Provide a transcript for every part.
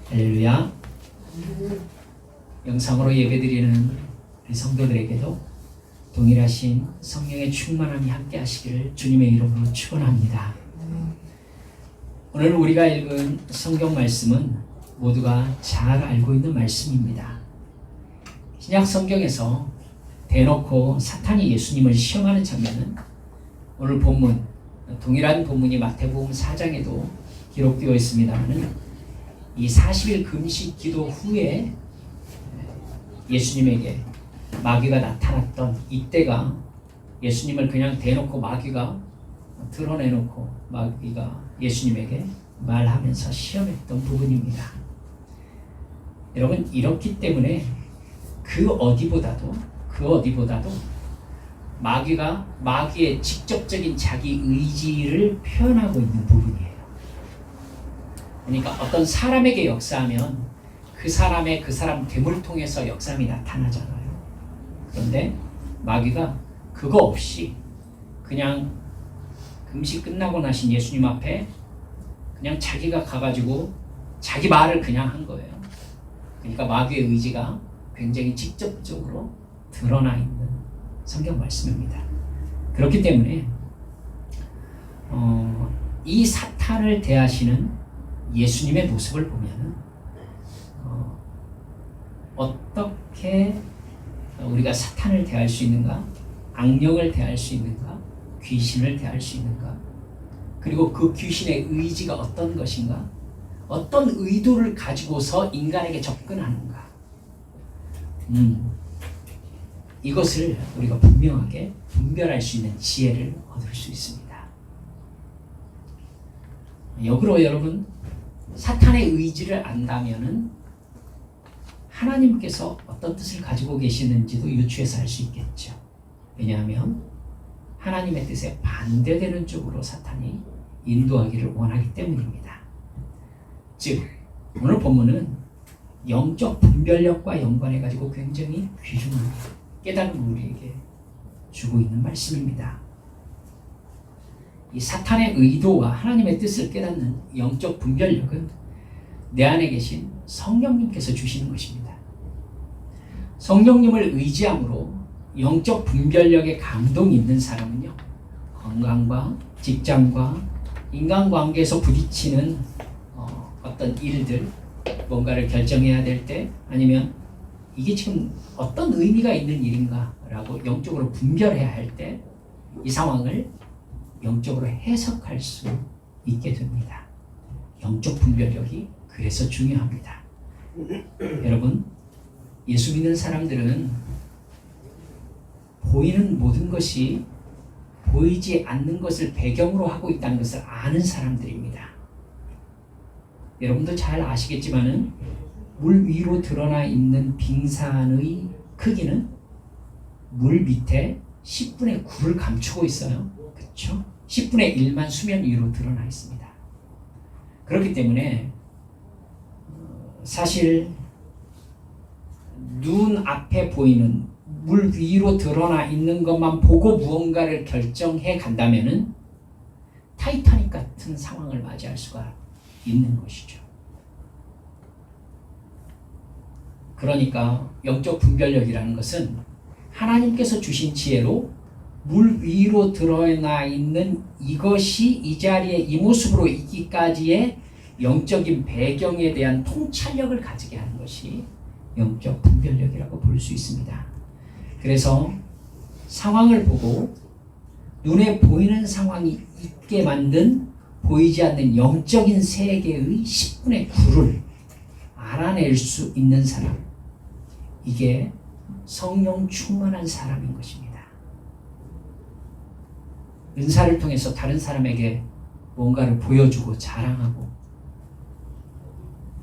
할렐루야. 영상으로 예배드리는 우리 성도들에게도 동일하신 성령의 충만함이 함께 하시기를 주님의 이름으로 축원합니다. 오늘 우리가 읽은 성경 말씀은 모두가 잘 알고 있는 말씀입니다. 신약 성경에서 대놓고 사탄이 예수님을 시험하는 장면은 오늘 본문, 동일한 본문이 마태복음 4장에도 기록되어 있습니다만 이 40일 금식 기도 후에 예수님에게 마귀가 나타났던 이때가 예수님을 그냥 대놓고 마귀가 드러내놓고 마귀가 예수님에게 말하면서 시험했던 부분입니다. 여러분, 이렇기 때문에 그 어디보다도 마귀의 직접적인 자기 의지를 표현하고 있는 부분이에요. 그러니까 어떤 사람에게 역사하면 그 사람 됨을 통해서 역사함이 나타나잖아요. 그런데 마귀가 그거 없이 그냥 금식 끝나고 나신 예수님 앞에 그냥 자기가 가가지고 자기 말을 그냥 한 거예요. 그러니까 마귀의 의지가 굉장히 직접적으로 드러나 있는 성경 말씀입니다. 그렇기 때문에 이 사탄을 대하시는 예수님의 모습을 보면은 어떻게 우리가 사탄을 대할 수 있는가, 악령을 대할 수 있는가, 귀신을 대할 수 있는가, 그리고 그 귀신의 의지가 어떤 것인가, 어떤 의도를 가지고서 인간에게 접근하는가, 이것을 우리가 분명하게 분별할 수 있는 지혜를 얻을 수 있습니다. 역으로 여러분, 사탄의 의지를 안다면은 하나님께서 어떤 뜻을 가지고 계시는지도 유추해서 알 수 있겠죠. 왜냐하면 하나님의 뜻에 반대되는 쪽으로 사탄이 인도하기를 원하기 때문입니다. 즉, 오늘 본문은 영적 분별력과 연관해 가지고 굉장히 귀중한 깨달음을 우리에게 주고 있는 말씀입니다. 이 사탄의 의도와 하나님의 뜻을 깨닫는 영적 분별력은 내 안에 계신 성령님께서 주시는 것입니다. 성령님을 의지함으로 영적 분별력에 감동이 있는 사람은요, 건강과 직장과 인간관계에서 부딪히는 어떤 일들, 뭔가를 결정해야 될 때, 아니면 이게 지금 어떤 의미가 있는 일인가 라고 영적으로 분별해야 할 때 이 상황을 영적으로 해석할 수 있게 됩니다. 영적 분별력이 그래서 중요합니다. 여러분, 예수 믿는 사람들은 보이는 모든 것이 보이지 않는 것을 배경으로 하고 있다는 것을 아는 사람들입니다. 여러분도 잘 아시겠지만은 물 위로 드러나 있는 빙산의 크기는 물 밑에 10분의 9를 감추고 있어요. 그렇죠? 10분의 1만 수면 위로 드러나 있습니다. 그렇기 때문에 사실 눈 앞에 보이는 물 위로 드러나 있는 것만 보고 무언가를 결정해 간다면은 타이타닉 같은 상황을 맞이할 수가 있는 것이죠. 그러니까 영적 분별력이라는 것은 하나님께서 주신 지혜로 물 위로 드러나 있는 이것이 이 자리에 이 모습으로 있기까지의 영적인 배경에 대한 통찰력을 가지게 하는 것이 영적 분별력이라고 볼 수 있습니다. 그래서 상황을 보고 눈에 보이는 상황이 있게 만든 보이지 않는 영적인 세계의 10분의 9를 알아낼 수 있는 사람, 이게 성령 충만한 사람인 것입니다. 은사를 통해서 다른 사람에게 뭔가를 보여주고 자랑하고,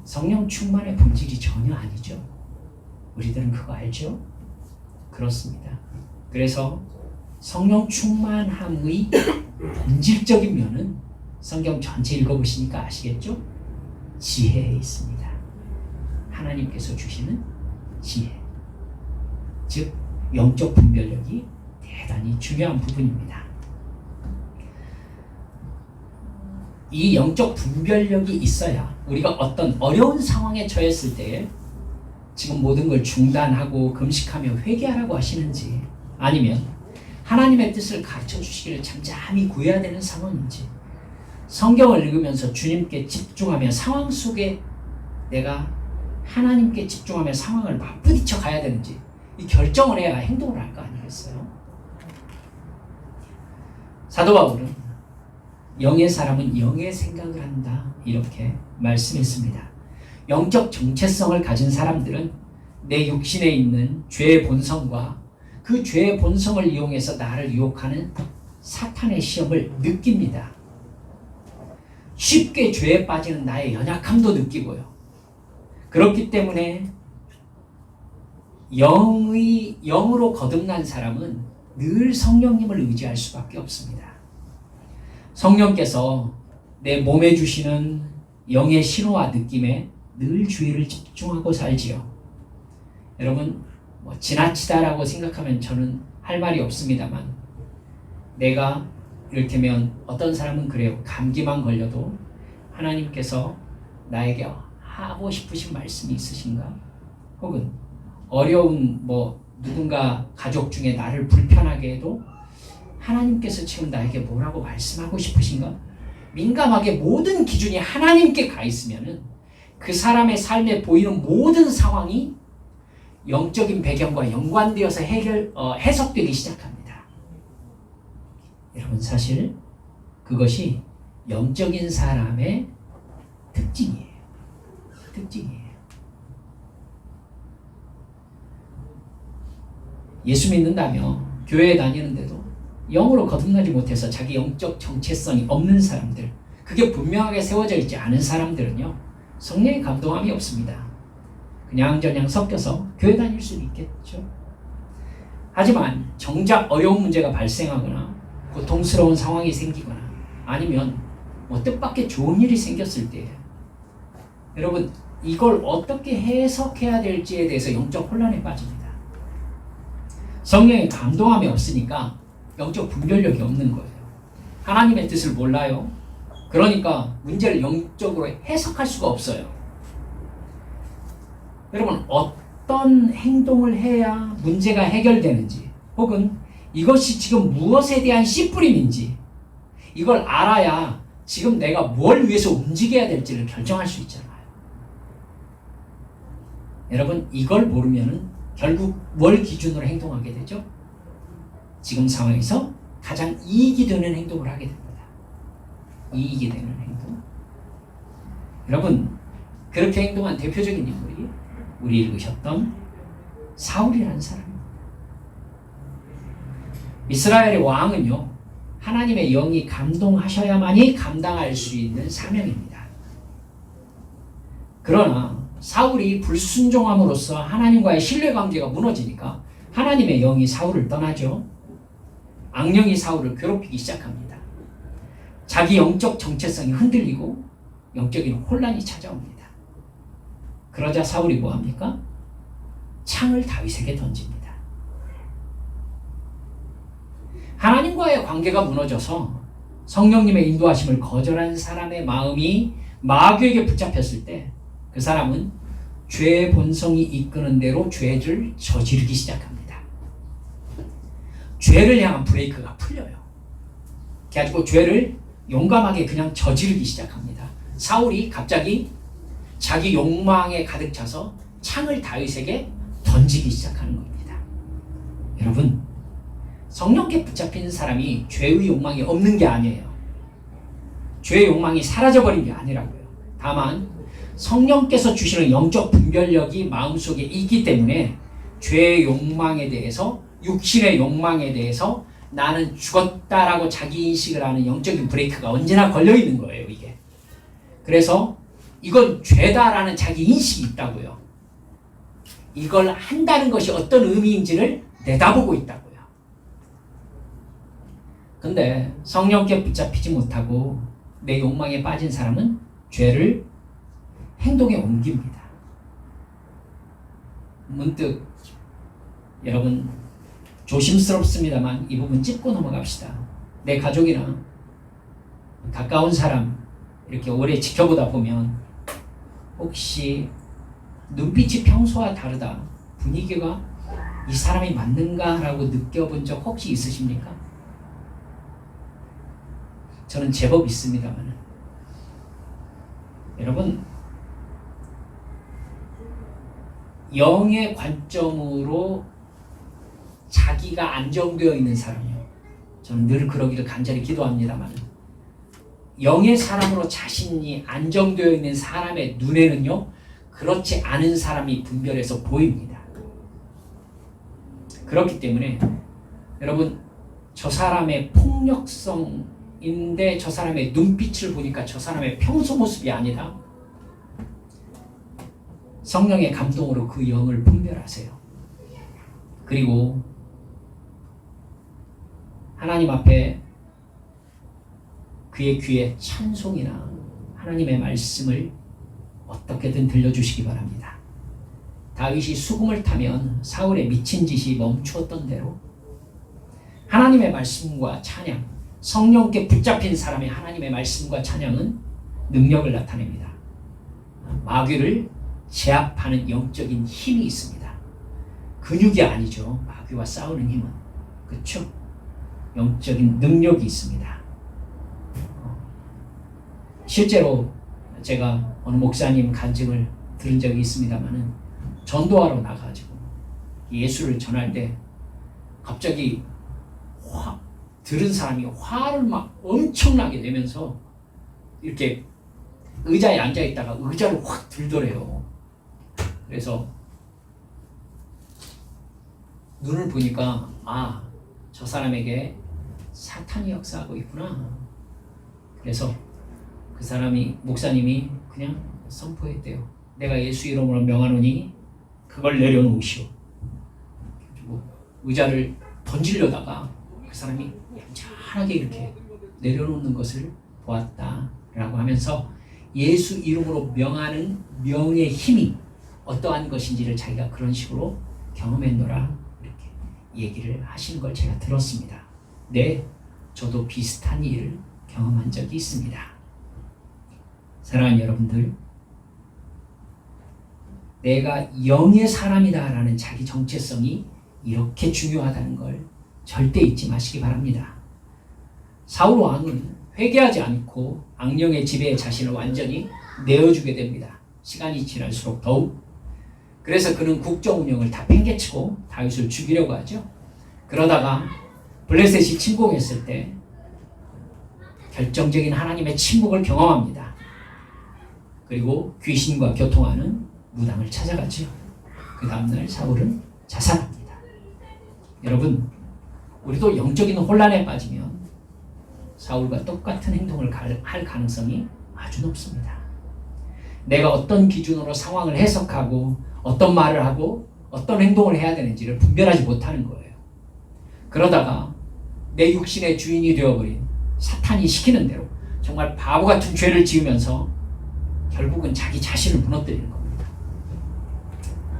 성령 충만의 본질이 전혀 아니죠. 우리들은 그거 알죠? 그렇습니다. 그래서 성령 충만함의 본질적인 면은 성경 전체 읽어보시니까 아시겠죠? 지혜에 있습니다. 하나님께서 주시는 지혜, 즉 영적 분별력이 대단히 중요한 부분입니다. 이 영적 분별력이 있어야 우리가 어떤 어려운 상황에 처했을 때 지금 모든 걸 중단하고 금식하며 회개하라고 하시는지, 아니면 하나님의 뜻을 가르쳐 주시기를 잠잠히 구해야 되는 상황인지, 성경을 읽으면서 주님께 집중하며 상황 속에 내가 하나님께 집중하며 상황을 맞부딪혀 가야 되는지 이 결정을 해야 행동을 할 거 아니겠어요? 사도 바울은 영의 사람은 영의 생각을 한다 이렇게 말씀했습니다. 영적 정체성을 가진 사람들은 내 육신에 있는 죄의 본성과 그 죄의 본성을 이용해서 나를 유혹하는 사탄의 시험을 느낍니다. 쉽게 죄에 빠지는 나의 연약함도 느끼고요. 그렇기 때문에 영으로 거듭난 사람은 늘 성령님을 의지할 수밖에 없습니다. 성령께서 내 몸에 주시는 영의 신호와 느낌에 늘 주의를 집중하고 살지요. 여러분, 지나치다라고 생각하면 저는 할 말이 없습니다만, 내가 이를테면 어떤 사람은 그래요. 감기만 걸려도 하나님께서 나에게 하고 싶으신 말씀이 있으신가? 혹은 어려운 누군가 가족 중에 나를 불편하게 해도 하나님께서 지금 나에게 뭐라고 말씀하고 싶으신가? 민감하게 모든 기준이 하나님께 가 있으면은 그 사람의 삶에 보이는 모든 상황이 영적인 배경과 연관되어서 해석되기 시작합니다. 여러분, 사실 그것이 영적인 사람의 특징이에요. 예수 믿는다며 교회에 다니는데도 영으로 거듭나지 못해서 자기 영적 정체성이 없는 사람들, 그게 분명하게 세워져 있지 않은 사람들은요, 성령의 감동함이 없습니다. 그냥저냥 섞여서 교회 다닐 수는 있겠죠. 하지만 정작 어려운 문제가 발생하거나 고통스러운 상황이 생기거나 아니면 뜻밖의 좋은 일이 생겼을 때, 여러분, 이걸 어떻게 해석해야 될지에 대해서 영적 혼란에 빠집니다. 성령의 감동함이 없으니까 영적 분별력이 없는 거예요. 하나님의 뜻을 몰라요. 그러니까 문제를 영적으로 해석할 수가 없어요. 여러분, 어떤 행동을 해야 문제가 해결되는지, 혹은 이것이 지금 무엇에 대한 씨뿌림인지 이걸 알아야 지금 내가 뭘 위해서 움직여야 될지를 결정할 수 있잖아요. 여러분, 이걸 모르면은 결국 뭘 기준으로 행동하게 되죠? 지금 상황에서 가장 이익이 되는 행동을 하게 됩니다. 이익이 되는 행동. 여러분, 그렇게 행동한 대표적인 인물이 우리 읽으셨던 사울이라는 사람입니다. 이스라엘의 왕은요, 하나님의 영이 감동하셔야만이 감당할 수 있는 사명입니다. 그러나 사울이 불순종함으로써 하나님과의 신뢰관계가 무너지니까 하나님의 영이 사울을 떠나죠. 악령이 사울을 괴롭히기 시작합니다. 자기 영적 정체성이 흔들리고 영적인 혼란이 찾아옵니다. 그러자 사울이 뭐합니까? 창을 다윗에게 던집니다. 하나님과의 관계가 무너져서 성령님의 인도하심을 거절한 사람의 마음이 마귀에게 붙잡혔을 때 그 사람은 죄의 본성이 이끄는 대로 죄를 저지르기 시작합니다. 죄를 향한 브레이크가 풀려요. 그래가지고 죄를 용감하게 그냥 저지르기 시작합니다. 사울이 갑자기 자기 욕망에 가득 차서 창을 다윗에게 던지기 시작하는 겁니다. 여러분, 성령께 붙잡힌 사람이 죄의 욕망이 없는 게 아니에요. 죄의 욕망이 사라져버린 게 아니라고요. 다만 성령께서 주시는 영적 분별력이 마음속에 있기 때문에 죄의 욕망에 대해서, 육신의 욕망에 대해서 나는 죽었다라고 자기 인식을 하는 영적인 브레이크가 언제나 걸려있는 거예요, 이게. 그래서 이건 죄다라는 자기 인식이 있다고요. 이걸 한다는 것이 어떤 의미인지를 내다보고 있다고요. 근데 성령께 붙잡히지 못하고 내 욕망에 빠진 사람은 죄를 행동에 옮깁니다. 문득 여러분, 조심스럽습니다만 이 부분 짚고 넘어갑시다. 내 가족이나 가까운 사람, 이렇게 오래 지켜보다 보면 혹시 눈빛이 평소와 다르다, 분위기가 이 사람이 맞는가라고 느껴본 적 혹시 있으십니까? 저는 제법 있습니다만, 여러분, 영의 관점으로 자기가 안정되어 있는 사람이요, 저는 늘 그러기를 간절히 기도합니다만, 영의 사람으로 자신이 안정되어 있는 사람의 눈에는요, 그렇지 않은 사람이 분별해서 보입니다. 그렇기 때문에 여러분, 저 사람의 폭력성인데 저 사람의 눈빛을 보니까 저 사람의 평소 모습이 아니다, 성령의 감동으로 그 영을 분별하세요. 그리고 하나님 앞에 그의 귀에 찬송이나 하나님의 말씀을 어떻게든 들려주시기 바랍니다. 다윗이 수금을 타면 사울의 미친 짓이 멈추었던 대로 하나님의 말씀과 찬양, 성령께 붙잡힌 사람의 하나님의 말씀과 찬양은 능력을 나타냅니다. 마귀를 제압하는 영적인 힘이 있습니다. 근육이 아니죠. 마귀와 싸우는 힘은. 그렇죠? 영적인 능력이 있습니다. 실제로 제가 어느 목사님 간증을 들은 적이 있습니다만은, 전도하러 나가가지고 예수를 전할 때 갑자기 들은 사람이 화를 막 엄청나게 내면서 이렇게 의자에 앉아있다가 의자를 확 들더래요. 그래서 눈을 보니까 저 사람에게 사탄이 역사하고 있구나. 그래서 그 사람이, 목사님이 그냥 선포했대요. 내가 예수 이름으로 명하노니 그걸 내려놓으시오. 그리고 의자를 던지려다가 그 사람이 얌전하게 이렇게 내려놓는 것을 보았다라고 하면서 예수 이름으로 명하는 명의 힘이 어떠한 것인지를 자기가 그런 식으로 경험했노라, 이렇게 얘기를 하시는 걸 제가 들었습니다. 네, 저도 비슷한 일을 경험한 적이 있습니다. 사랑하는 여러분들, 내가 영의 사람이다라는 자기 정체성이 이렇게 중요하다는 걸 절대 잊지 마시기 바랍니다. 사울 왕은 회개하지 않고 악령의 지배에 자신을 완전히 내어주게 됩니다. 시간이 지날수록 더욱. 그래서 그는 국정 운영을 다 팽개치고 다윗을 죽이려고 하죠. 그러다가 블레셋이 침공했을 때 결정적인 하나님의 침묵을 경험합니다. 그리고 귀신과 교통하는 무당을 찾아가죠. 그 다음날 사울은 자살합니다. 여러분, 우리도 영적인 혼란에 빠지면 사울과 똑같은 행동을 할 가능성이 아주 높습니다. 내가 어떤 기준으로 상황을 해석하고 어떤 말을 하고 어떤 행동을 해야 되는지를 분별하지 못하는 거예요. 그러다가 내 육신의 주인이 되어버린 사탄이 시키는 대로 정말 바보 같은 죄를 지으면서 결국은 자기 자신을 무너뜨리는 겁니다.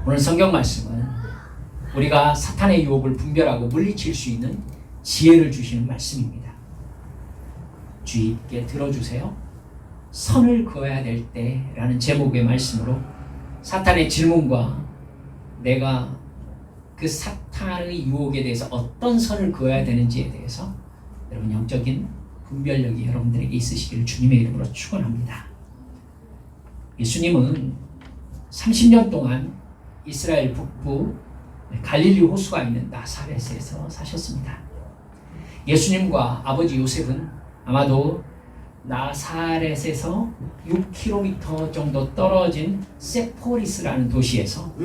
오늘 성경 말씀은 우리가 사탄의 유혹을 분별하고 물리칠 수 있는 지혜를 주시는 말씀입니다. 주의 있게 들어주세요. 선을 그어야 될 때라는 제목의 말씀으로 사탄의 질문과 내가 그 사탄의 유혹에 대해서 어떤 선을 그어야 되는지에 대해서 여러분 영적인 분별력이 여러분들에게 있으시기를 주님의 이름으로 축원합니다. 예수님은 30년 동안 이스라엘 북부 갈릴리 호수가 있는 나사렛에서 사셨습니다. 예수님과 아버지 요셉은 아마도 나사렛에서 6km 정도 떨어진 세포리스라는 도시에서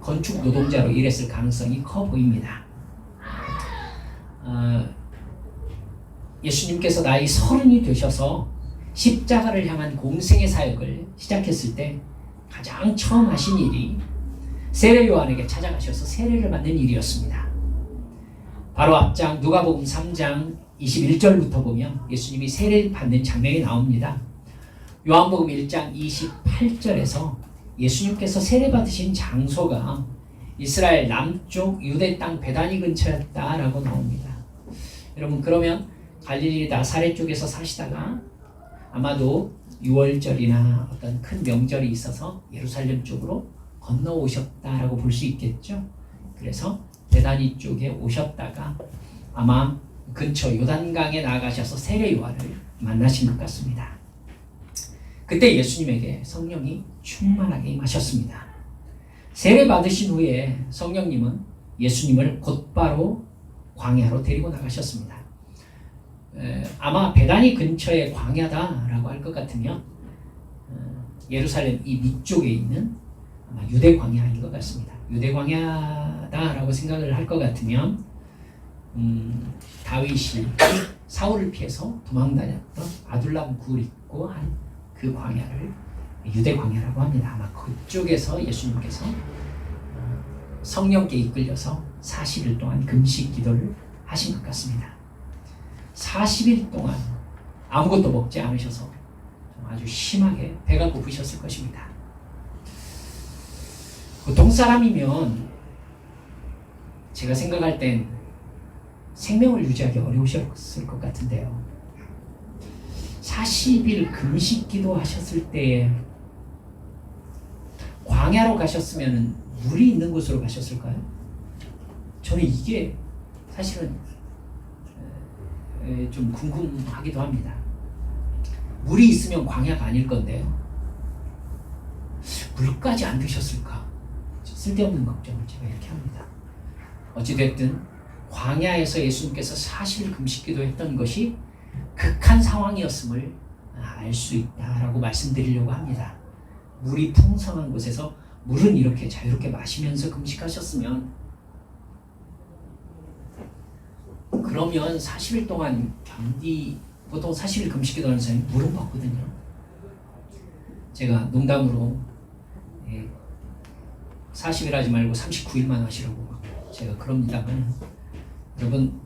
건축 노동자로 일했을 가능성이 커 보입니다. 예수님께서 나이 30이 되셔서 십자가를 향한 공생의 사역을 시작했을 때 가장 처음 하신 일이 세례 요한에게 찾아가셔서 세례를 받는 일이었습니다. 바로 앞장 누가복음 3장 21절부터 보면 예수님이 세례를 받는 장면이 나옵니다. 요한복음 1장 28절에서 예수님께서 세례 받으신 장소가 이스라엘 남쪽 유대 땅 베다니 근처였다라고 나옵니다. 여러분, 그러면 갈릴리 나사렛 쪽에서 사시다가 아마도 6월절이나 어떤 큰 명절이 있어서 예루살렘 쪽으로 건너오셨다라고 볼 수 있겠죠. 그래서 베다니 쪽에 오셨다가 아마 근처 요단강에 나가셔서 세례 요한을 만나신 것 같습니다. 그때 예수님에게 성령이 충만하게 임하셨습니다. 세례 받으신 후에 성령님은 예수님을 곧바로 광야로 데리고 나가셨습니다. 아마 베다니 근처의 광야다라고 할 것 같으면 예루살렘 이 밑쪽에 있는 아마 유대 광야인 것 같습니다. 유대 광야다라고 생각을 할 것 같으면 다윗이 사울을 피해서 도망다녔던 아둘람 굴 있고 한 그 광야를 유대 광야라고 합니다. 아마 그쪽에서 예수님께서 성령께 이끌려서 40일 동안 금식 기도를 하신 것 같습니다. 40일 동안 아무것도 먹지 않으셔서 아주 심하게 배가 고프셨을 것입니다. 보통 사람이면 제가 생각할 땐 생명을 유지하기 어려우셨을 것 같은데요. 40일 금식 기도 하셨을 때에 광야로 가셨으면 물이 있는 곳으로 가셨을까요? 저는 이게 사실은 좀 궁금하기도 합니다. 물이 있으면 광야가 아닐 건데요. 물까지 안 드셨을까? 쓸데없는 걱정을 제가 이렇게 합니다. 어찌됐든 광야에서 예수님께서 40일 금식 기도했던 것이 극한 상황이었음을 알 수 있다라고 말씀드리려고 합니다. 물이 풍성한 곳에서 물은 이렇게 자유롭게 마시면서 금식하셨으면 그러면 40일 동안 보통 40일 금식 기도하는 사람이 물은 먹거든요. 제가 농담으로 40일 하지 말고 39일만 하시라고 제가 그럽니다만 여러분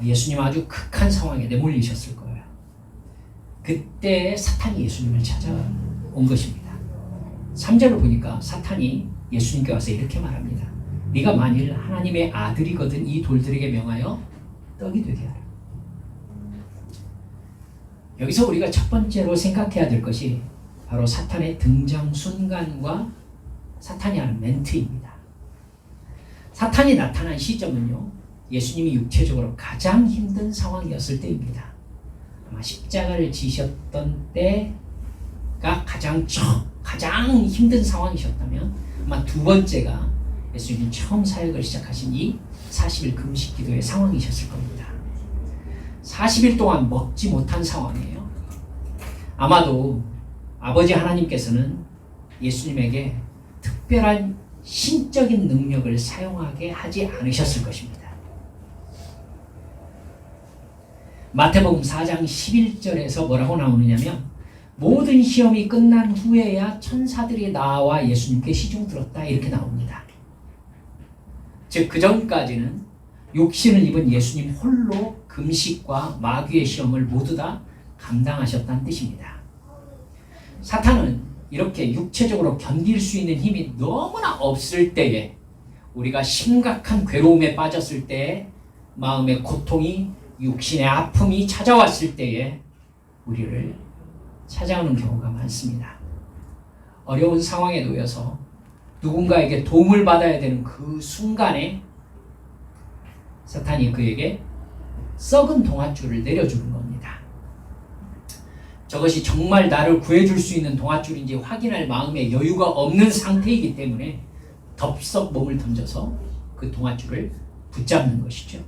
예수님 아주 극한 상황에 내몰리셨을 거예요. 그때 사탄이 예수님을 찾아온 것입니다. 3절을 보니까 사탄이 예수님께 와서 이렇게 말합니다. 네가 만일 하나님의 아들이거든 이 돌들에게 명하여 떡이 되게 하라. 여기서 우리가 첫 번째로 생각해야 될 것이 바로 사탄의 등장 순간과 사탄이 하는 멘트입니다. 사탄이 나타난 시점은요, 예수님이 육체적으로 가장 힘든 상황이었을 때입니다. 아마 십자가를 지셨던 때가 가장 힘든 상황이셨다면 아마 두 번째가 예수님이 처음 사역을 시작하신 이 40일 금식 기도의 상황이셨을 겁니다. 40일 동안 먹지 못한 상황이에요. 아마도 아버지 하나님께서는 예수님에게 특별한 신적인 능력을 사용하게 하지 않으셨을 것입니다. 마태복음 4장 11절에서 뭐라고 나오느냐면 모든 시험이 끝난 후에야 천사들이 나와 예수님께 시중 들었다 이렇게 나옵니다. 즉 그 전까지는 육신을 입은 예수님 홀로 금식과 마귀의 시험을 모두 다 감당하셨다는 뜻입니다. 사탄은 이렇게 육체적으로 견딜 수 있는 힘이 너무나 없을 때에 우리가 심각한 괴로움에 빠졌을 때에 마음의 고통이 육신의 아픔이 찾아왔을 때에 우리를 찾아오는 경우가 많습니다. 어려운 상황에 놓여서 누군가에게 도움을 받아야 되는 그 순간에 사탄이 그에게 썩은 동아줄을 내려주는 겁니다. 저것이 정말 나를 구해줄 수 있는 동아줄인지 확인할 마음의 여유가 없는 상태이기 때문에 덥석 몸을 던져서 그 동아줄을 붙잡는 것이죠.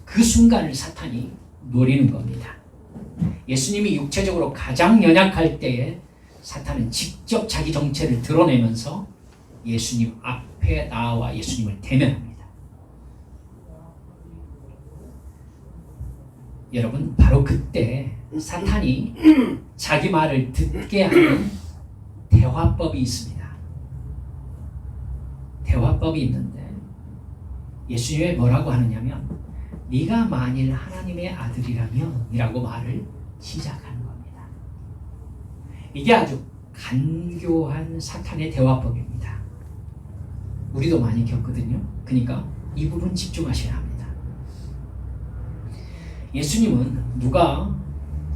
그 순간을 사탄이 노리는 겁니다. 예수님이 육체적으로 가장 연약할 때에 사탄은 직접 자기 정체를 드러내면서 예수님 앞에 나와 예수님을 대면합니다. 여러분 바로 그때 사탄이 자기 말을 듣게 하는 대화법이 있습니다. 대화법이 있는데 예수님이 뭐라고 하느냐면 네가 만일 하나님의 아들이라면 이라고 말을 시작하는 겁니다. 이게 아주 간교한 사탄의 대화법입니다. 우리도 많이 겪거든요. 그러니까 이 부분 집중하셔야 합니다. 예수님은 누가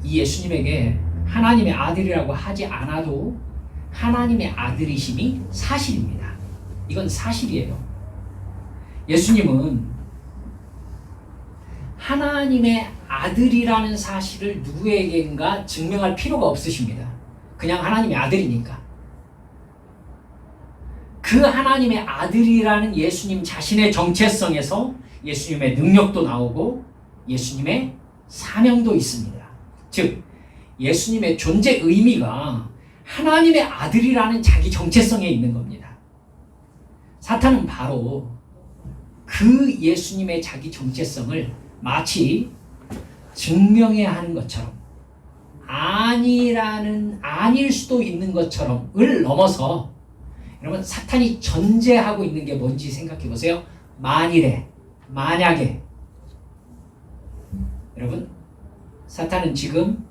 이 예수님에게 하나님의 아들이라고 하지 않아도 하나님의 아들이심이 사실입니다. 이건 사실이에요. 예수님은 하나님의 아들이라는 사실을 누구에게인가 증명할 필요가 없으십니다. 그냥 하나님의 아들이니까. 그 하나님의 아들이라는 예수님 자신의 정체성에서 예수님의 능력도 나오고 예수님의 사명도 있습니다. 즉 예수님의 존재 의미가 하나님의 아들이라는 자기 정체성에 있는 겁니다. 사탄은 바로 그 예수님의 자기 정체성을 마치 증명해야 하는 것처럼 아닐 수도 있는 것처럼을 넘어서 여러분 사탄이 전제하고 있는 게 뭔지 생각해 보세요. 만약에 여러분 사탄은 지금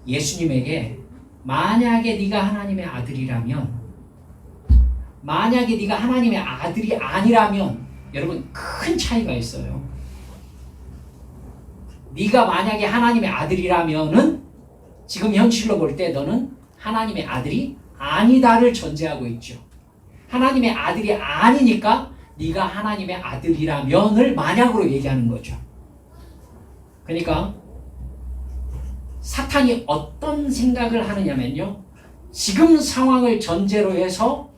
예수님에게 만약에 네가 하나님의 아들이라면 만약에 네가 하나님의 아들이 아니라면 여러분 큰 차이가 있어요. 네가 만약에 하나님의 아들이라면은 지금 현실로 볼 때 너는 하나님의 아들이 아니다를 전제하고 있죠. 하나님의 아들이 아니니까 네가 하나님의 아들이라면을 만약으로 얘기하는 거죠. 그러니까 사탄이 어떤 생각을 하느냐면요. 지금 상황을 전제로 해서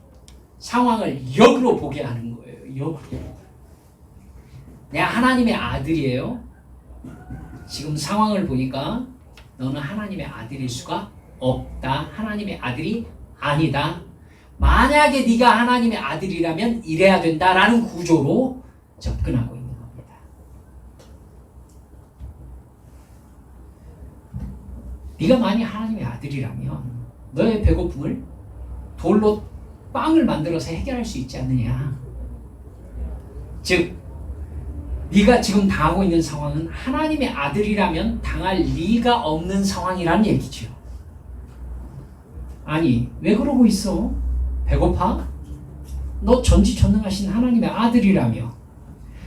상황을 역으로 보게 하는 거예요. 역으로. 내가 하나님의 아들이에요. 지금 상황을 보니까 너는 하나님의 아들일 수가 없다. 하나님의 아들이 아니다. 만약에 네가 하나님의 아들이라면 이래야 된다라는 구조로 접근하고 있는 겁니다. 네가 만약 하나님의 아들이라면 너의 배고픔을 돌로 빵을 만들어서 해결할 수 있지 않느냐. 즉 네가 지금 당하고 있는 상황은 하나님의 아들이라면 당할 리가 없는 상황이라는 얘기죠. 아니 왜 그러고 있어? 배고파? 너 전지전능하신 하나님의 아들이라며.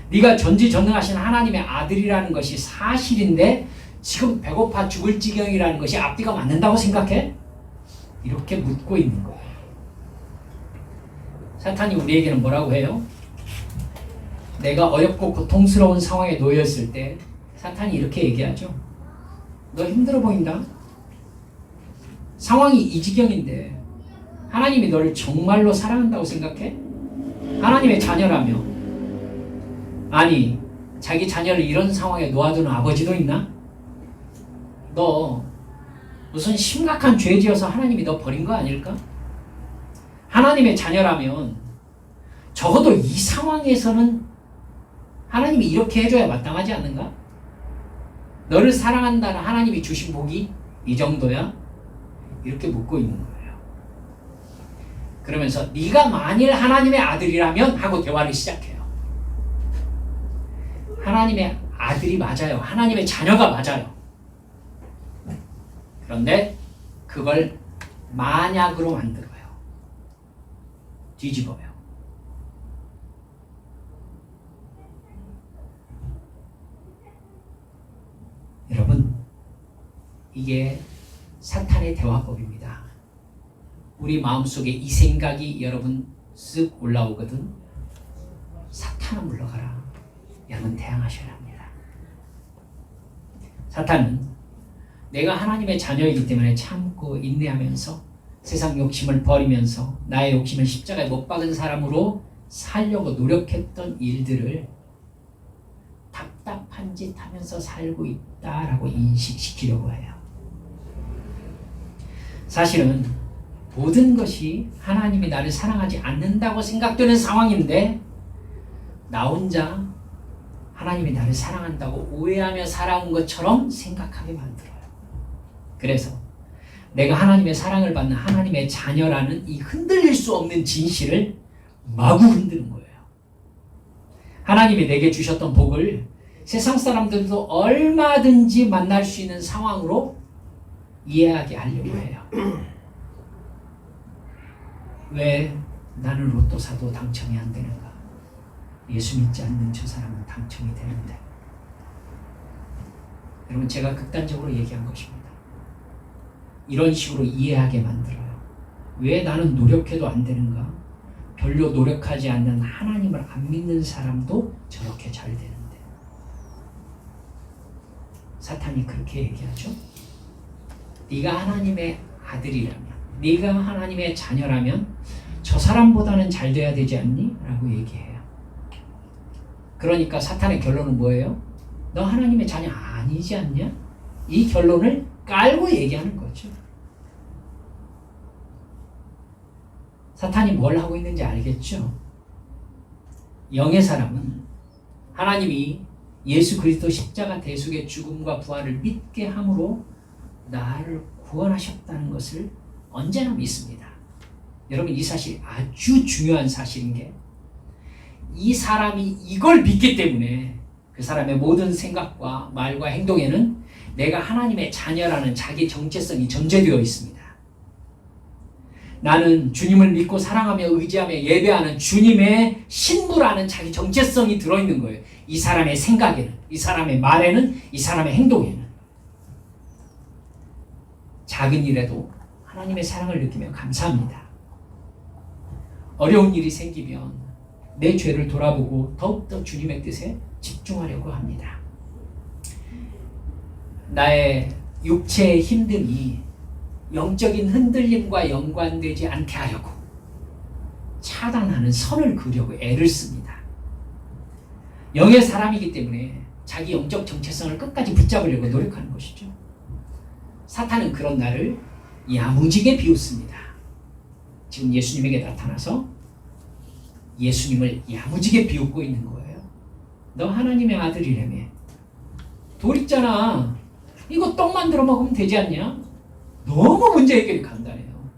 네가 전지전능하신 하나님의 아들이라는 것이 사실인데 지금 배고파 죽을 지경이라는 것이 앞뒤가 맞는다고 생각해? 이렇게 묻고 있는 거예요. 사탄이 우리에게는 뭐라고 해요? 내가 어렵고 고통스러운 상황에 놓였을 때 사탄이 이렇게 얘기하죠. 너 힘들어 보인다? 상황이 이 지경인데 하나님이 너를 정말로 사랑한다고 생각해? 하나님의 자녀라며. 아니 자기 자녀를 이런 상황에 놓아두는 아버지도 있나? 너 무슨 심각한 죄 지어서 하나님이 너 버린 거 아닐까? 하나님의 자녀라면 적어도 이 상황에서는 하나님이 이렇게 해줘야 마땅하지 않는가? 너를 사랑한다는 하나님이 주신 복이 이 정도야? 이렇게 묻고 있는 거예요. 그러면서 네가 만일 하나님의 아들이라면 하고 대화를 시작해요. 하나님의 아들이 맞아요. 하나님의 자녀가 맞아요. 그런데 그걸 만약으로 만들어요. 뒤집어요. 여러분, 이게 사탄의 대화법입니다. 우리 마음속에 이 생각이 여러분 쓱 올라오거든. 사탄아 물러가라. 여러분 대항하셔야 합니다. 사탄은 내가 하나님의 자녀이기 때문에 참고 인내하면서 세상 욕심을 버리면서 나의 욕심을 십자가에 못 박은 사람으로 살려고 노력했던 일들을 답답한 짓 하면서 살고 있다라고 인식시키려고 해요. 사실은 모든 것이 하나님이 나를 사랑하지 않는다고 생각되는 상황인데 나 혼자 하나님이 나를 사랑한다고 오해하며 살아온 것처럼 생각하게 만들어요. 그래서 내가 하나님의 사랑을 받는 하나님의 자녀라는 이 흔들릴 수 없는 진실을 마구 흔드는 거예요. 하나님이 내게 주셨던 복을 세상 사람들도 얼마든지 만날 수 있는 상황으로 이해하게 하려고 해요. 왜 나는 로또 사도 당첨이 안 되는가? 예수 믿지 않는 저 사람은 당첨이 되는데. 여러분, 제가 극단적으로 얘기한 것입니다. 이런 식으로 이해하게 만들어요. 왜 나는 노력해도 안 되는가? 별로 노력하지 않는 하나님을 안 믿는 사람도 저렇게 잘 되는데. 사탄이 그렇게 얘기하죠. 네가 하나님의 아들이라면, 네가 하나님의 자녀라면 저 사람보다는 잘 돼야 되지 않니? 라고 얘기해요. 그러니까 사탄의 결론은 뭐예요? 너 하나님의 자녀 아니지 않냐? 이 결론을 깔고 얘기하는 거죠. 사탄이 뭘 하고 있는지 알겠죠? 영의 사람은 하나님이 예수 그리스도 십자가 대속의 죽음과 부활을 믿게 함으로 나를 구원하셨다는 것을 언제나 믿습니다. 여러분, 이 사실 아주 중요한 사실인 게, 이 사람이 이걸 믿기 때문에 그 사람의 모든 생각과 말과 행동에는 내가 하나님의 자녀라는 자기 정체성이 전제되어 있습니다. 나는 주님을 믿고 사랑하며 의지하며 예배하는 주님의 신부라는 자기 정체성이 들어있는 거예요. 이 사람의 생각에는, 이 사람의 말에는, 이 사람의 행동에는. 작은 일에도 하나님의 사랑을 느끼며 감사합니다. 어려운 일이 생기면 내 죄를 돌아보고 더욱더 주님의 뜻에 집중하려고 합니다. 나의 육체의 힘듦이 영적인 흔들림과 연관되지 않게 하려고 차단하는 선을 그으려고 애를 씁니다. 영의 사람이기 때문에 자기 영적 정체성을 끝까지 붙잡으려고 노력하는 것이죠. 사탄은 그런 나를 야무지게 비웃습니다. 지금 예수님에게 나타나서 예수님을 야무지게 비웃고 있는 거예요. 너 하나님의 아들이라며. 돌 있잖아. 이거 떡 만들어 먹으면 되지 않냐? 너무 문제 해결이 간단해요.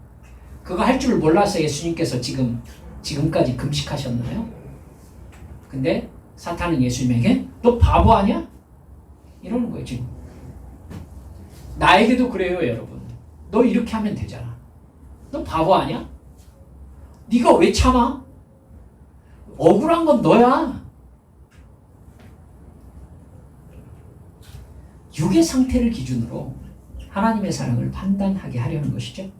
그거 할 줄 몰라서 예수님께서 지금까지 금식하셨나요? 근데 사탄은 예수님에게 너 바보 아니야? 이러는 거예요. 지금 나에게도 그래요. 여러분, 너 이렇게 하면 되잖아. 너 바보 아니야? 네가 왜 참아? 억울한 건 너야. 육의 상태를 기준으로 하나님의 사랑을 판단하게 하려는 것이죠.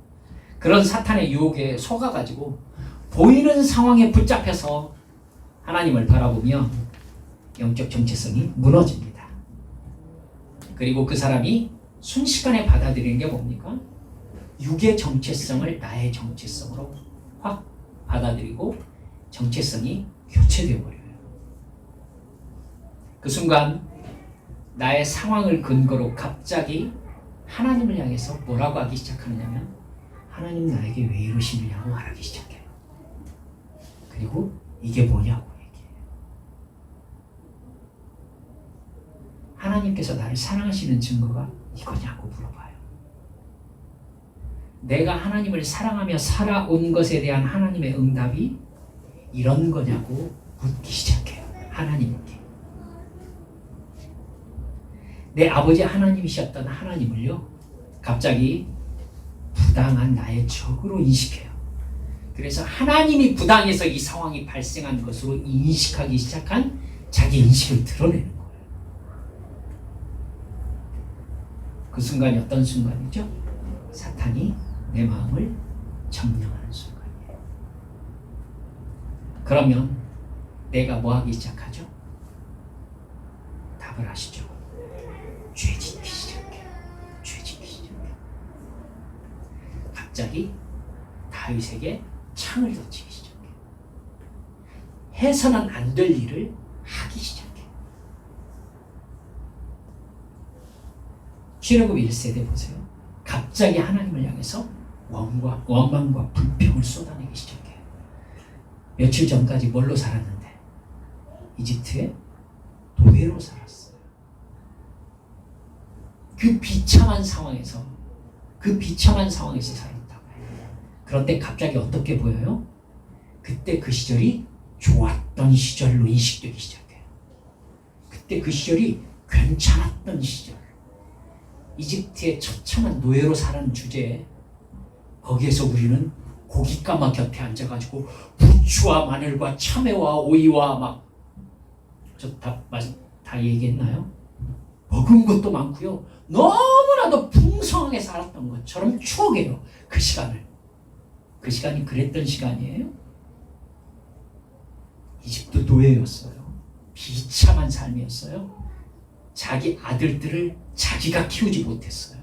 그런 사탄의 유혹에 속아가지고 보이는 상황에 붙잡혀서 하나님을 바라보며 영적 정체성이 무너집니다. 그리고 그 사람이 순식간에 받아들이는 게 뭡니까? 육의 정체성을 나의 정체성으로 확 받아들이고 정체성이 교체되어 버려요. 그 순간 나의 상황을 근거로 갑자기 하나님을 향해서 뭐라고 하기 시작하느냐면, 하나님 나에게 왜 이러시느냐고 말하기 시작해요. 그리고 이게 뭐냐고 얘기해요. 하나님께서 나를 사랑하시는 증거가 이거냐고 물어봐요. 내가 하나님을 사랑하며 살아온 것에 대한 하나님의 응답이 이런 거냐고 묻기 시작해요. 하나님께. 내 아버지 하나님이셨던 하나님을요, 갑자기 부당한 나의 적으로 인식해요. 그래서 하나님이 부당해서 이 상황이 발생한 것으로 인식하기 시작한 자기 인식을 드러내는 거예요. 그 순간이 어떤 순간이죠? 사탄이 내 마음을 점령하는 순간이에요. 그러면 내가 뭐 하기 시작하죠? 답을 아시죠? 죄 짓기 시작해요. 죄 짓기 시작해요. 갑자기 다윗에게 창을 던지기 시작해요. 해서는 안 될 일을 하기 시작해요. 출애굽 1세대 보세요. 갑자기 하나님을 향해서 원망과 불평을 쏟아내기 시작해요. 며칠 전까지 뭘로 살았는데? 이집트의 노예로 살았어요. 그 비참한 상황에서 살았다고 해요. 그런데 갑자기 어떻게 보여요? 그때 그 시절이 좋았던 시절로 인식되기 시작해요. 그때 그 시절이 괜찮았던 시절. 이집트의 처참한 노예로 사는 주제에 거기에서 우리는 고깃가마 곁에 앉아가지고 부추와 마늘과 참외와 오이와 막 다 얘기했나요? 먹은 것도 많고요. 너무나도 풍성하게 살았던 것처럼 추억해요. 그 시간을. 그 시간이 그랬던 시간이에요. 이집트 노예였어요. 비참한 삶이었어요. 자기 아들들을 자기가 키우지 못했어요.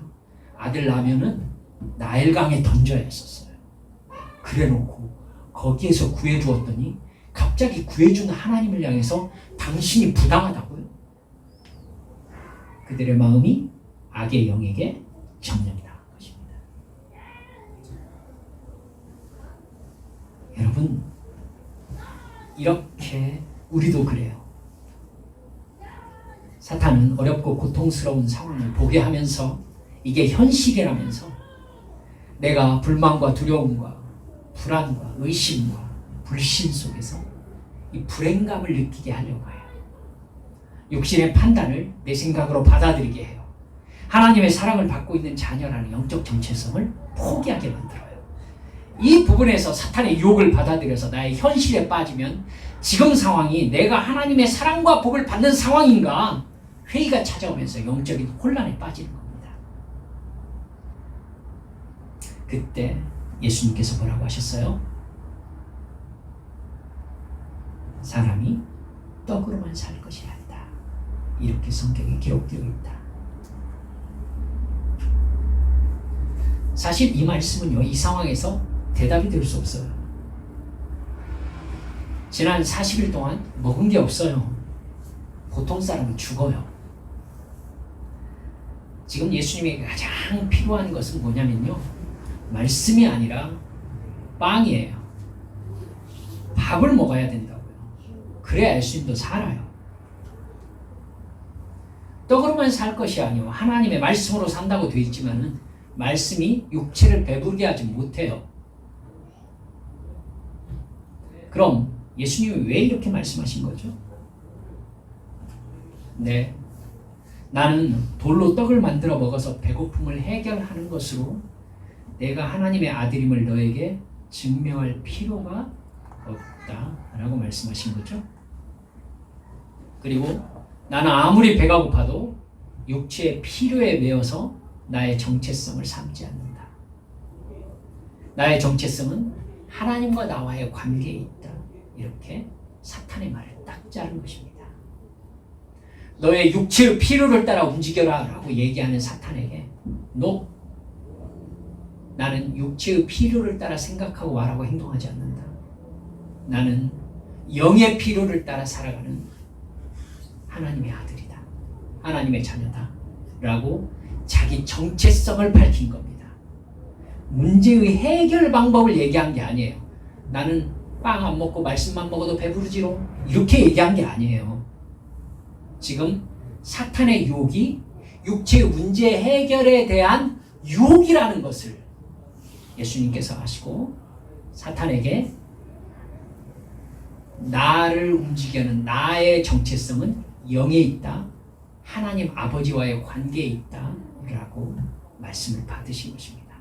아들 낳으면은 나일강에 던져야 했었어요. 그래놓고 거기에서 구해주었더니 갑자기 구해준 하나님을 향해서 당신이 부당하다고요? 그들의 마음이 악의 영에게 점령이 당한 것입니다. 여러분, 이렇게 우리도 그래요. 사탄은 어렵고 고통스러운 상황을 보게 하면서 이게 현실이라면서 내가 불만과 두려움과 불안과 의심과 불신 속에서 이 불행감을 느끼게 하려고 해요. 육신의 판단을 내 생각으로 받아들이게 해요. 하나님의 사랑을 받고 있는 자녀라는 영적 정체성을 포기하게 만들어요. 이 부분에서 사탄의 유혹을 받아들여서 나의 현실에 빠지면 지금 상황이 내가 하나님의 사랑과 복을 받는 상황인가 회의가 찾아오면서 영적인 혼란에 빠지는 겁니다. 그때 예수님께서 뭐라고 하셨어요? 사람이 떡으로만 살 것이 아니다. 이렇게 성경에 기록되어 있다. 사실 이 말씀은요, 이 상황에서 대답이 될 수 없어요. 지난 40일 동안 먹은 게 없어요. 보통 사람은 죽어요. 지금 예수님에게 가장 필요한 것은 뭐냐면요, 말씀이 아니라 빵이에요. 밥을 먹어야 된다고요. 그래야 예수님도 살아요. 떡으로만 살 것이 아니요 하나님의 말씀으로 산다고 되어 있지만은 말씀이 육체를 배부르게 하지 못해요. 그럼 예수님이 왜 이렇게 말씀하신 거죠? 네, 나는 돌로 떡을 만들어 먹어서 배고픔을 해결하는 것으로 내가 하나님의 아들임을 너에게 증명할 필요가 없다라고 말씀하신 거죠. 그리고 나는 아무리 배가 고파도 육체의 필요에 매여서 나의 정체성을 삼지 않는다. 나의 정체성은 하나님과 나와의 관계에 있다. 이렇게 사탄의 말을 딱 자른 것입니다. 너의 육체의 필요를 따라 움직여라 라고 얘기하는 사탄에게 No, 나는 육체의 필요를 따라 생각하고 말하고 행동하지 않는다. 나는 영의 필요를 따라 살아가는 하나님의 아들이다. 하나님의 자녀다. 라고 자기 정체성을 밝힌 겁니다. 문제의 해결 방법을 얘기한 게 아니에요. 나는 빵 안 먹고 말씀만 먹어도 배부르지로 이렇게 얘기한 게 아니에요. 지금 사탄의 유혹이 육체의 문제 해결에 대한 유혹이라는 것을 예수님께서 하시고 사탄에게 나를 움직이는 나의 정체성은 영에 있다. 하나님 아버지와의 관계에 있다. 라고 말씀을 받으신 것입니다.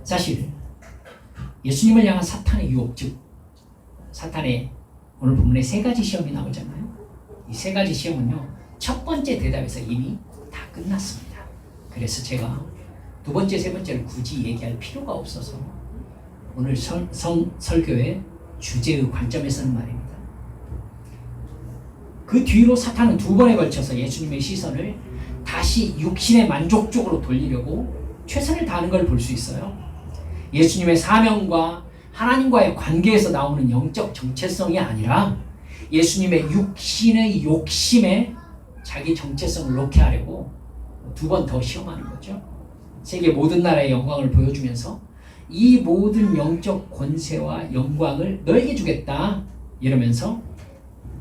사실 예수님을 향한 사탄의 유혹, 즉 사탄의 오늘 본문에 세 가지 시험이 나오잖아요. 이 세 가지 시험은요, 첫 번째 대답에서 이미 다 끝났습니다. 그래서 제가 두 번째, 세 번째를 굳이 얘기할 필요가 없어서 오늘 설교의 주제의 관점에서는 말입니다. 그 뒤로 사탄은 두 번에 걸쳐서 예수님의 시선을 다시 육신의 만족 쪽으로 돌리려고 최선을 다하는 걸 볼 수 있어요. 예수님의 사명과 하나님과의 관계에서 나오는 영적 정체성이 아니라 예수님의 육신의 욕심에 자기 정체성을 놓게 하려고 두 번 더 시험하는 거죠. 세계 모든 나라의 영광을 보여주면서 이 모든 영적 권세와 영광을 너에게 주겠다 이러면서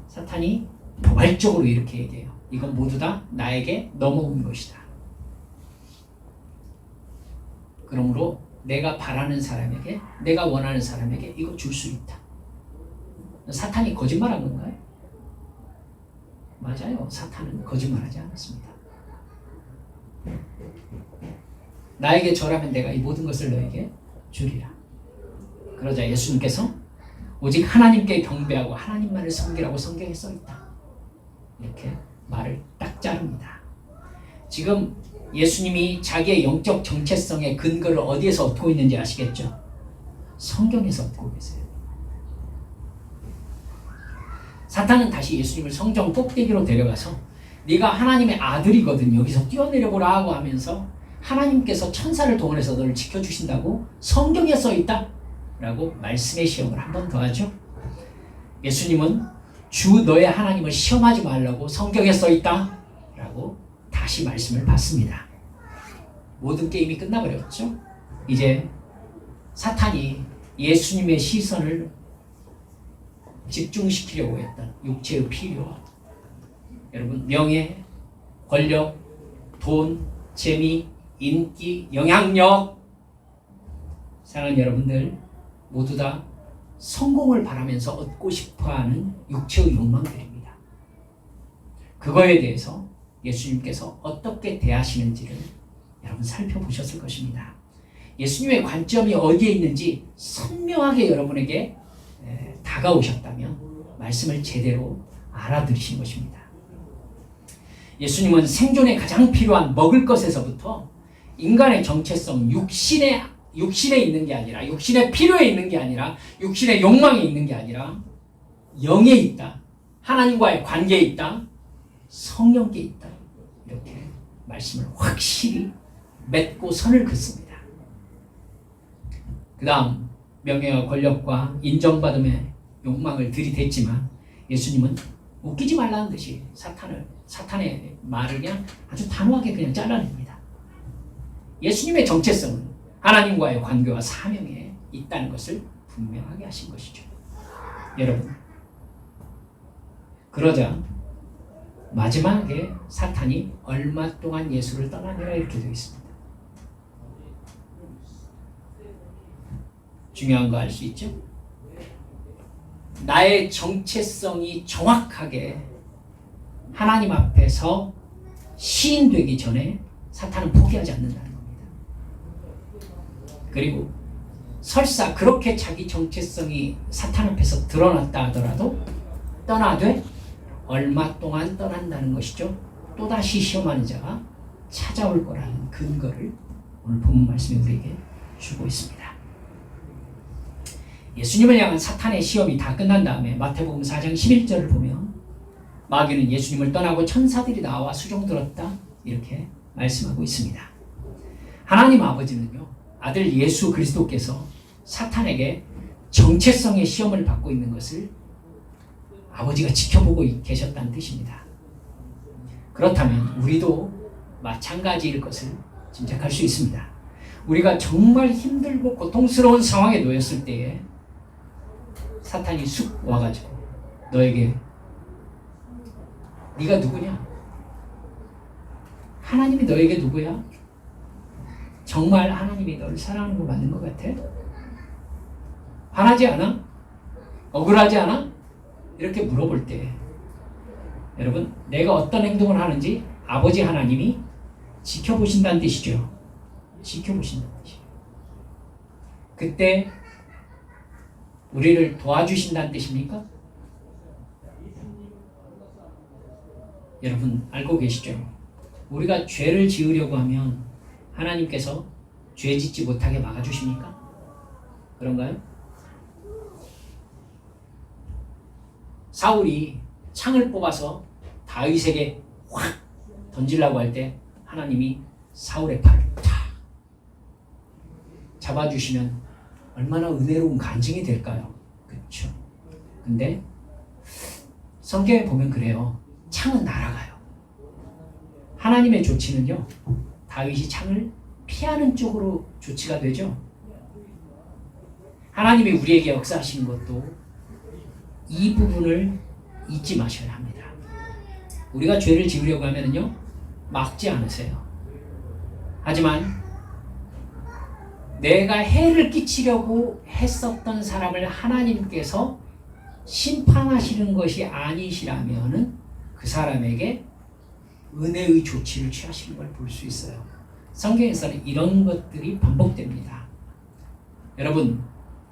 사탄이 도발적으로 이렇게 얘기해요. 이건 모두 다 나에게 넘어온 것이다. 그러므로 내가 바라는 사람에게, 내가 원하는 사람에게 이거 줄 수 있다. 사탄이 거짓말한 건가요? 맞아요. 사탄은 거짓말하지 않았습니다. 나에게 절하면 내가 이 모든 것을 너에게 주리라. 그러자 예수님께서 오직 하나님께 경배하고 하나님만을 섬기라고 성경에 써있다. 이렇게 말을 딱 자릅니다. 지금 예수님이 자기의 영적 정체성의 근거를 어디에서 얻고 있는지 아시겠죠? 성경에서 얻고 계세요. 사탄은 다시 예수님을 성전 꼭대기로 데려가서 네가 하나님의 아들이거든 여기서 뛰어내려보라 하고 하면서 하나님께서 천사를 동원해서 너를 지켜주신다고 성경에 써있다 라고 말씀의 시험을 한 번 더 하죠. 예수님은 주 너의 하나님을 시험하지 말라고 성경에 써있다 라고 다시 말씀을 받습니다. 모든 게임이 끝나버렸죠. 이제 사탄이 예수님의 시선을 집중시키려고 했던 육체의 필요, 여러분 명예, 권력, 돈, 재미, 인기, 영향력, 사랑하는 여러분들 모두 다 성공을 바라면서 얻고 싶어하는 육체의 욕망들입니다. 그거에 대해서 예수님께서 어떻게 대하시는지를 여러분 살펴보셨을 것입니다. 예수님의 관점이 어디에 있는지 선명하게 여러분에게 다가오셨다면 말씀을 제대로 알아들으신 것입니다. 예수님은 생존에 가장 필요한 먹을 것에서부터 인간의 정체성, 육신에 있는 게 아니라, 육신의 필요에 있는 게 아니라, 육신의 욕망에 있는 게 아니라 영에 있다, 하나님과의 관계에 있다, 성령께 있다, 이렇게 말씀을 확실히 맺고 선을 긋습니다. 그 다음 명예와 권력과 인정받음의 욕망을 들이댔지만 예수님은 웃기지 말라는 듯이 사탄의 말을 그냥 아주 단호하게 그냥 잘라냅니다. 예수님의 정체성은 하나님과의 관계와 사명에 있다는 것을 분명하게 하신 것이죠. 여러분, 그러자 마지막에 사탄이 얼마 동안 예수를 떠나니라 이렇게 되어 있습니다. 중요한 거 알 수 있죠? 나의 정체성이 정확하게 하나님 앞에서 시인되기 전에 사탄은 포기하지 않는다는 겁니다. 그리고 설사 그렇게 자기 정체성이 사탄 앞에서 드러났다 하더라도 떠나되 얼마 동안 떠난다는 것이죠. 또다시 시험하는 자가 찾아올 거라는 근거를 오늘 본문 말씀이 우리에게 주고 있습니다. 예수님을 향한 사탄의 시험이 다 끝난 다음에 마태복음 4장 11절을 보면 마귀는 예수님을 떠나고 천사들이 나와 수종들었다 이렇게 말씀하고 있습니다. 하나님 아버지는요, 아들 예수 그리스도께서 사탄에게 정체성의 시험을 받고 있는 것을 아버지가 지켜보고 계셨다는 뜻입니다. 그렇다면 우리도 마찬가지일 것을 짐작할 수 있습니다. 우리가 정말 힘들고 고통스러운 상황에 놓였을 때에 사탄이 쑥 와가지고 너에게 네가 누구냐? 하나님이 너에게 누구야? 정말 하나님이 너를 사랑하는 거 맞는 것 같아? 화나지 않아? 억울하지 않아? 이렇게 물어볼 때 여러분, 내가 어떤 행동을 하는지 아버지 하나님이 지켜보신다는 뜻이죠. 지켜보신다는 뜻이에요. 그때 우리를 도와주신다는 뜻입니까? 여러분 알고 계시죠? 우리가 죄를 지으려고 하면 하나님께서 죄 짓지 못하게 막아주십니까? 그런가요? 사울이 창을 뽑아서 다윗에게 확 던지려고 할 때 하나님이 사울의 팔을 탁 잡아주시면 얼마나 은혜로운 간증이 될까요? 그렇죠. 근데 성경에 보면 그래요. 창은 날아가요. 하나님의 조치는요, 다윗이 창을 피하는 쪽으로 조치가 되죠. 하나님이 우리에게 역사하시는 것도 이 부분을 잊지 마셔야 합니다. 우리가 죄를 지으려고 하면요, 막지 않으세요. 하지만 내가 해를 끼치려고 했었던 사람을 하나님께서 심판하시는 것이 아니시라면은 그 사람에게 은혜의 조치를 취하시는 걸 볼 수 있어요. 성경에서는 이런 것들이 반복됩니다. 여러분,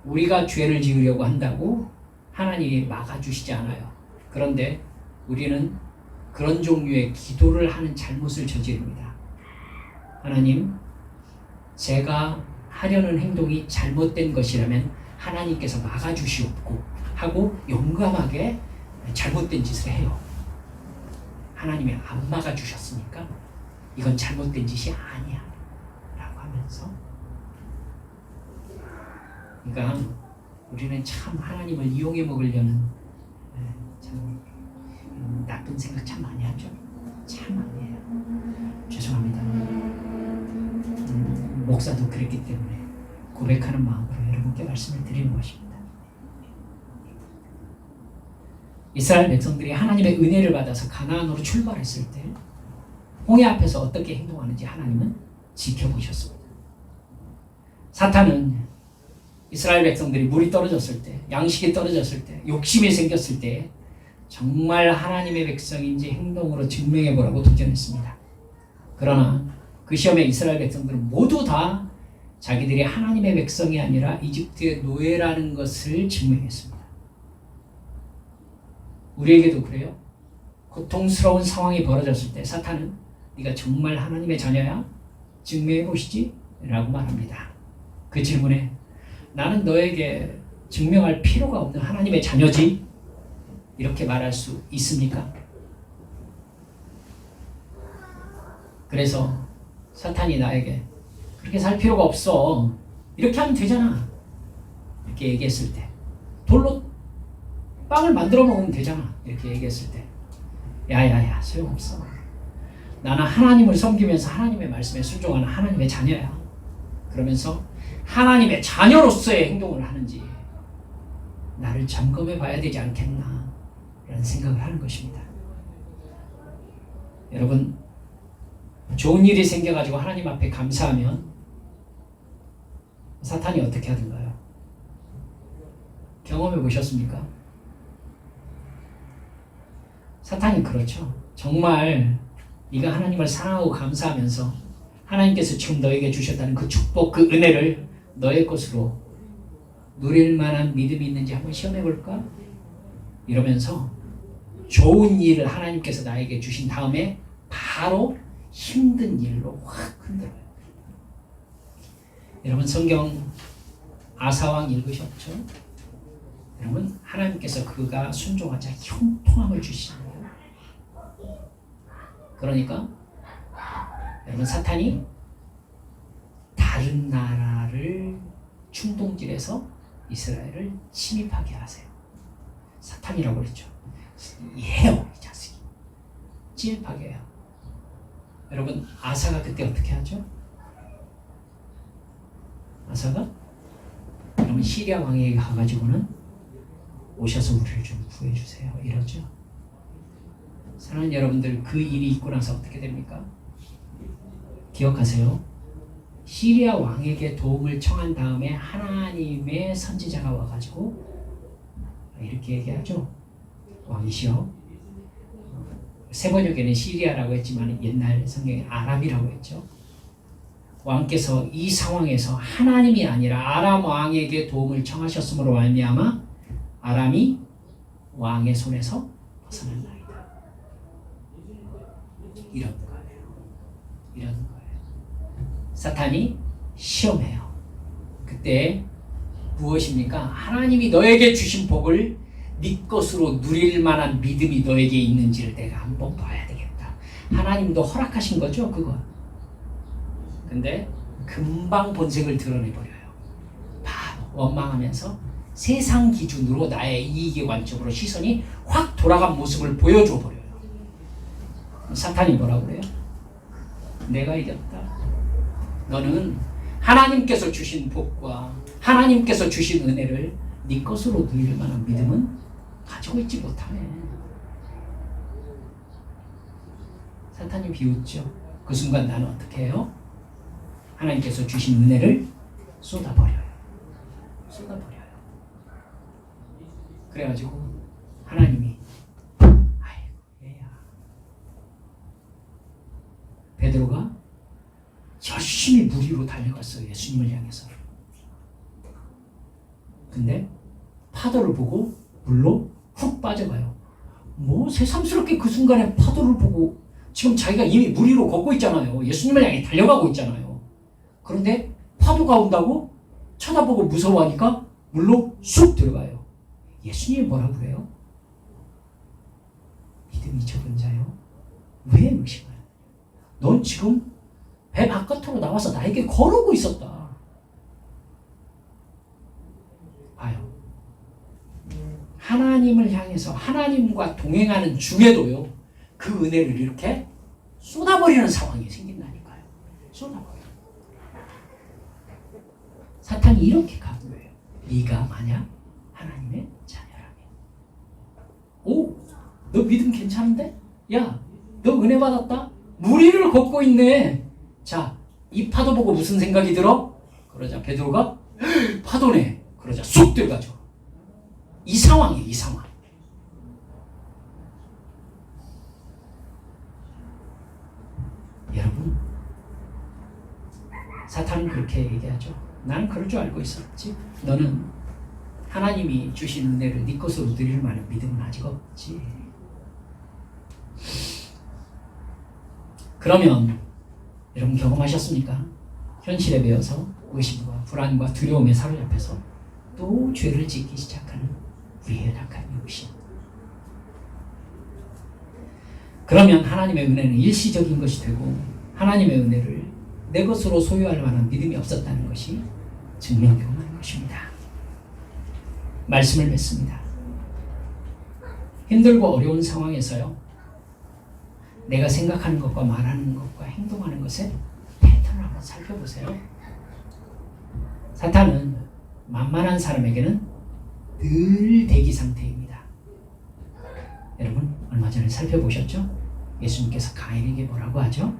우리가 죄를 지으려고 한다고 하나님이 막아주시지 않아요. 그런데 우리는 그런 종류의 기도를 하는 잘못을 저지릅니다. 하나님, 제가 하려는 행동이 잘못된 것이라면 하나님께서 막아주시옵고 하고 용감하게 잘못된 짓을 해요. 하나님이 안 막아주셨으니까 이건 잘못된 짓이 아니야 라고 하면서, 그러니까 우리는 참 하나님을 이용해 먹으려는 참 나쁜 생각 참 많이 하죠. 참 많이 해요. 죄송합니다. 목사도 그랬기 때문에 고백하는 마음으로 여러분께 말씀을 드리는 것입니다. 이스라엘 백성들이 하나님의 은혜를 받아서 가나안으로 출발했을 때 홍해 앞에서 어떻게 행동하는지 하나님은 지켜보셨습니다. 사탄은 이스라엘 백성들이 물이 떨어졌을 때, 양식이 떨어졌을 때, 욕심이 생겼을 때 정말 하나님의 백성인지 행동으로 증명해 보라고 도전했습니다. 그러나 그 시험에 이스라엘 백성들은 모두 다 자기들이 하나님의 백성이 아니라 이집트의 노예라는 것을 증명했습니다. 우리에게도 그래요. 고통스러운 상황이 벌어졌을 때 사탄은 네가 정말 하나님의 자녀야? 증명해 보시지? 라고 말합니다. 그 질문에 나는 너에게 증명할 필요가 없는 하나님의 자녀지? 이렇게 말할 수 있습니까? 그래서 사탄이 나에게 그렇게 살 필요가 없어. 이렇게 하면 되잖아. 이렇게 얘기했을 때, 돌로 빵을 만들어 먹으면 되잖아. 이렇게 얘기했을 때, 야야야, 소용없어. 나는 하나님을 섬기면서 하나님의 말씀에 순종하는 하나님의 자녀야. 그러면서 하나님의 자녀로서의 행동을 하는지 나를 점검해 봐야 되지 않겠나 라는 생각을 하는 것입니다. 여러분, 좋은 일이 생겨가지고 하나님 앞에 감사하면 사탄이 어떻게 하던가요? 경험해 보셨습니까? 사탄이 그렇죠. 정말 네가 하나님을 사랑하고 감사하면서 하나님께서 지금 너에게 주셨다는 그 축복, 그 은혜를 너의 것으로 누릴 만한 믿음이 있는지 한번 시험해 볼까? 이러면서 좋은 일을 하나님께서 나에게 주신 다음에 바로 힘든 일로 확 흔들어요. 여러분, 성경 아사왕 읽으셨죠? 여러분, 하나님께서 그가 순종하자 형통함을 주시잖아요. 그러니까 여러분, 사탄이 다른 나라를 충동질해서 이스라엘을 침입하게 하세요. 사탄이라고 그랬죠. 해요, 이 자식이. 침입하게 해요. 여러분, 아사가 그때 어떻게 하죠? 아사가 여러분 시리아 왕에게 가가지고는 오셔서 우리를 좀 구해주세요 이러죠. 사랑하는 여러분들, 그 일이 있고 나서 어떻게 됩니까? 기억하세요. 시리아 왕에게 도움을 청한 다음에 하나님의 선지자가 와가지고 이렇게 얘기하죠. 왕이시여, 세번역에는 시리아라고 했지만 옛날 성경에 아람이라고 했죠. 왕께서 이 상황에서 하나님이 아니라 아람 왕에게 도움을 청하셨으므로 말미암아 아람이 왕의 손에서 벗어난다. 이런 거예요. 이런 거예요. 사탄이 시험해요. 그때 무엇입니까? 하나님이 너에게 주신 복을 네 것으로 누릴 만한 믿음이 너에게 있는지를 내가 한번 봐야 되겠다. 하나님도 허락하신 거죠, 그거. 근데 금방 본색을 드러내버려요. 바로 원망하면서 세상 기준으로 나의 이익의 관점으로 시선이 확 돌아간 모습을 보여줘 버려요. 사탄이 뭐라고 그래요? 내가 이겼다. 너는 하나님께서 주신 복과 하나님께서 주신 은혜를 네 것으로 누릴 만한 믿음은 가지고 있지 못하네. 사탄이 비웃죠. 그 순간 나는 어떻게 해요? 하나님께서 주신 은혜를 쏟아버려요. 쏟아버려요. 그래가지고 하나님이 아이고 얘야, 베드로가 열심히 물 위로 달려갔어요. 예수님을 향해서. 근데 파도를 보고 물로 훅 빠져가요. 뭐 새삼스럽게 그 순간에 파도를 보고 지금 자기가 이미 물 위로 걷고 있잖아요. 예수님을 향해 달려가고 있잖아요. 그런데 파도가 온다고 쳐다보고 무서워하니까 물로 쑥 들어가요. 예수님이 뭐라고 그래요? 믿음이 적은 자요, 왜 의심하냐? 넌 지금 배 바깥으로 나와서 나에게 걸어오고 있었다. 봐요. 하나님을 향해서 하나님과 동행하는 중에도요, 그 은혜를 이렇게 쏟아버리는 상황이 생긴다니까요. 쏟아버려. 사탄이 이렇게 강요해요. 네가 만약 하나님의 자녀라면, 오, 너 믿음 괜찮은데? 야, 너 은혜 받았다? 물 위를 걷고 있네. 자, 이 파도 보고 무슨 생각이 들어? 그러자 베드로가 파도네. 그러자 쑥 들어가죠. 이 상황이에요, 이 상황. 여러분, 사탄은 그렇게 얘기하죠. 나는 그럴 줄 알고 있었지. 너는 하나님이 주신 은혜를 네 것으로 누릴 만한 믿음은 아직 없지. 그러면 여러분 경험하셨습니까? 현실에 매여서 의심과 불안과 두려움에 사로잡혀서 또 죄를 짓기 시작하는 우리의 연약한 욕심. 그러면 하나님의 은혜는 일시적인 것이 되고 하나님의 은혜를 내 것으로 소유할 만한 믿음이 없었다는 것이 증명되는 것입니다. 말씀을 맺습니다. 힘들고 어려운 상황에서요, 내가 생각하는 것과 말하는 것과 행동하는 것의 패턴을 한번 살펴보세요. 사탄은 만만한 사람에게는 늘 대기 상태입니다. 여러분, 얼마 전에 살펴보셨죠? 예수님께서 가인에게 뭐라고 하죠?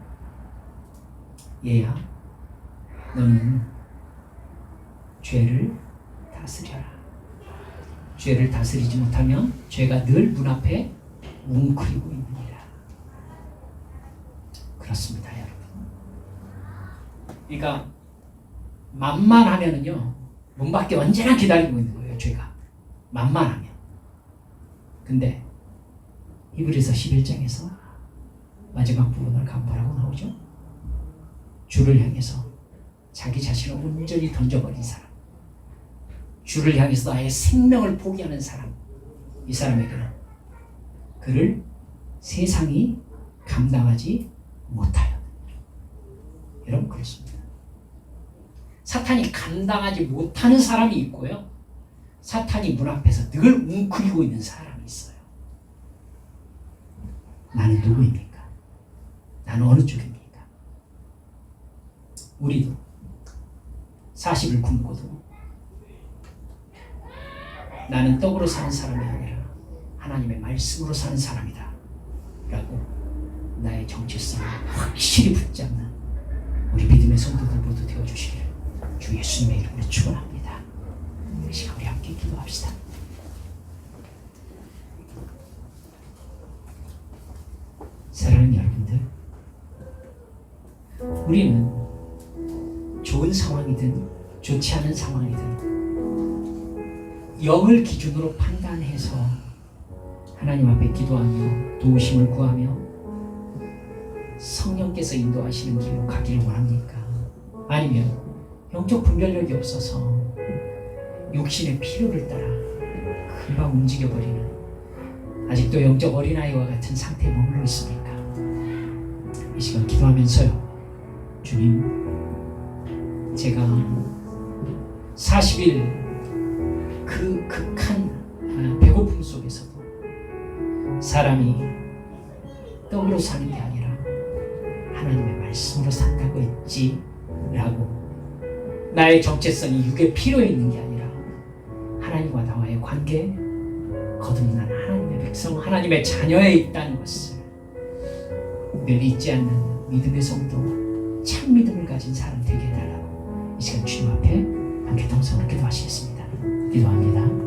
얘야, 너는 죄를 다스려라. 죄를 다스리지 못하면 죄가 늘 문 앞에 웅크리고 있느니라. 그렇습니다, 여러분. 그러니까 만만하면은요, 문 밖에 언제나 기다리고 있는 거예요, 죄가. 만만하면. 근데 히브리서 11장에서 마지막 부분을 뭐라고 나오죠? 주를 향해서 자기 자신을 온전히 던져버린 사람, 주를 향해서 아예 생명을 포기하는 사람, 이 사람에게는 그를 세상이 감당하지 못하여. 여러분, 그렇습니다. 사탄이 감당하지 못하는 사람이 있고요, 사탄이 문 앞에서 늘 웅크리고 있는 사람이 있어요. 나는 누구입니까? 나는 어느 쪽입니까? 우리도 40일 굶고도 나는 떡으로 사는 사람이 아니라 하나님의 말씀으로 사는 사람이다 라고 나의 정체성을 확실히 붙잡는 우리 믿음의 성도들 모두 되어주시기를 주 예수님의 이름으로 축원합니다. 이 시간 우리 함께 기도합시다. 사랑하는 여러분들, 우리는 좋은 상황이든 좋지 않은 상황이든 영을 기준으로 판단해서 하나님 앞에 기도하며 도우심을 구하며 성령께서 인도하시는 길로 가기를 원합니까? 아니면 영적 분별력이 없어서 육신의 필요를 따라 금방 움직여버리는 아직도 영적 어린아이와 같은 상태에 머물러 있습니까? 이 시간 기도하면서요, 주님, 제가 40일 그 극한 배고픔 속에서도 사람이 떡으로 사는 게 아니라 하나님의 말씀으로 산다고 했지라고, 나의 정체성이 육의 필요에 있는 게 아니라 하나님과 나와의 관계, 거듭난 하나님의 백성, 하나님의 자녀에 있다는 것을 늘 잊지 않는 믿음의 성도, 참 믿음을 가진 사람 되게 해달라고 이 시간 주님 앞에 함께 동성으로 기도하시겠습니다. 기도합니다.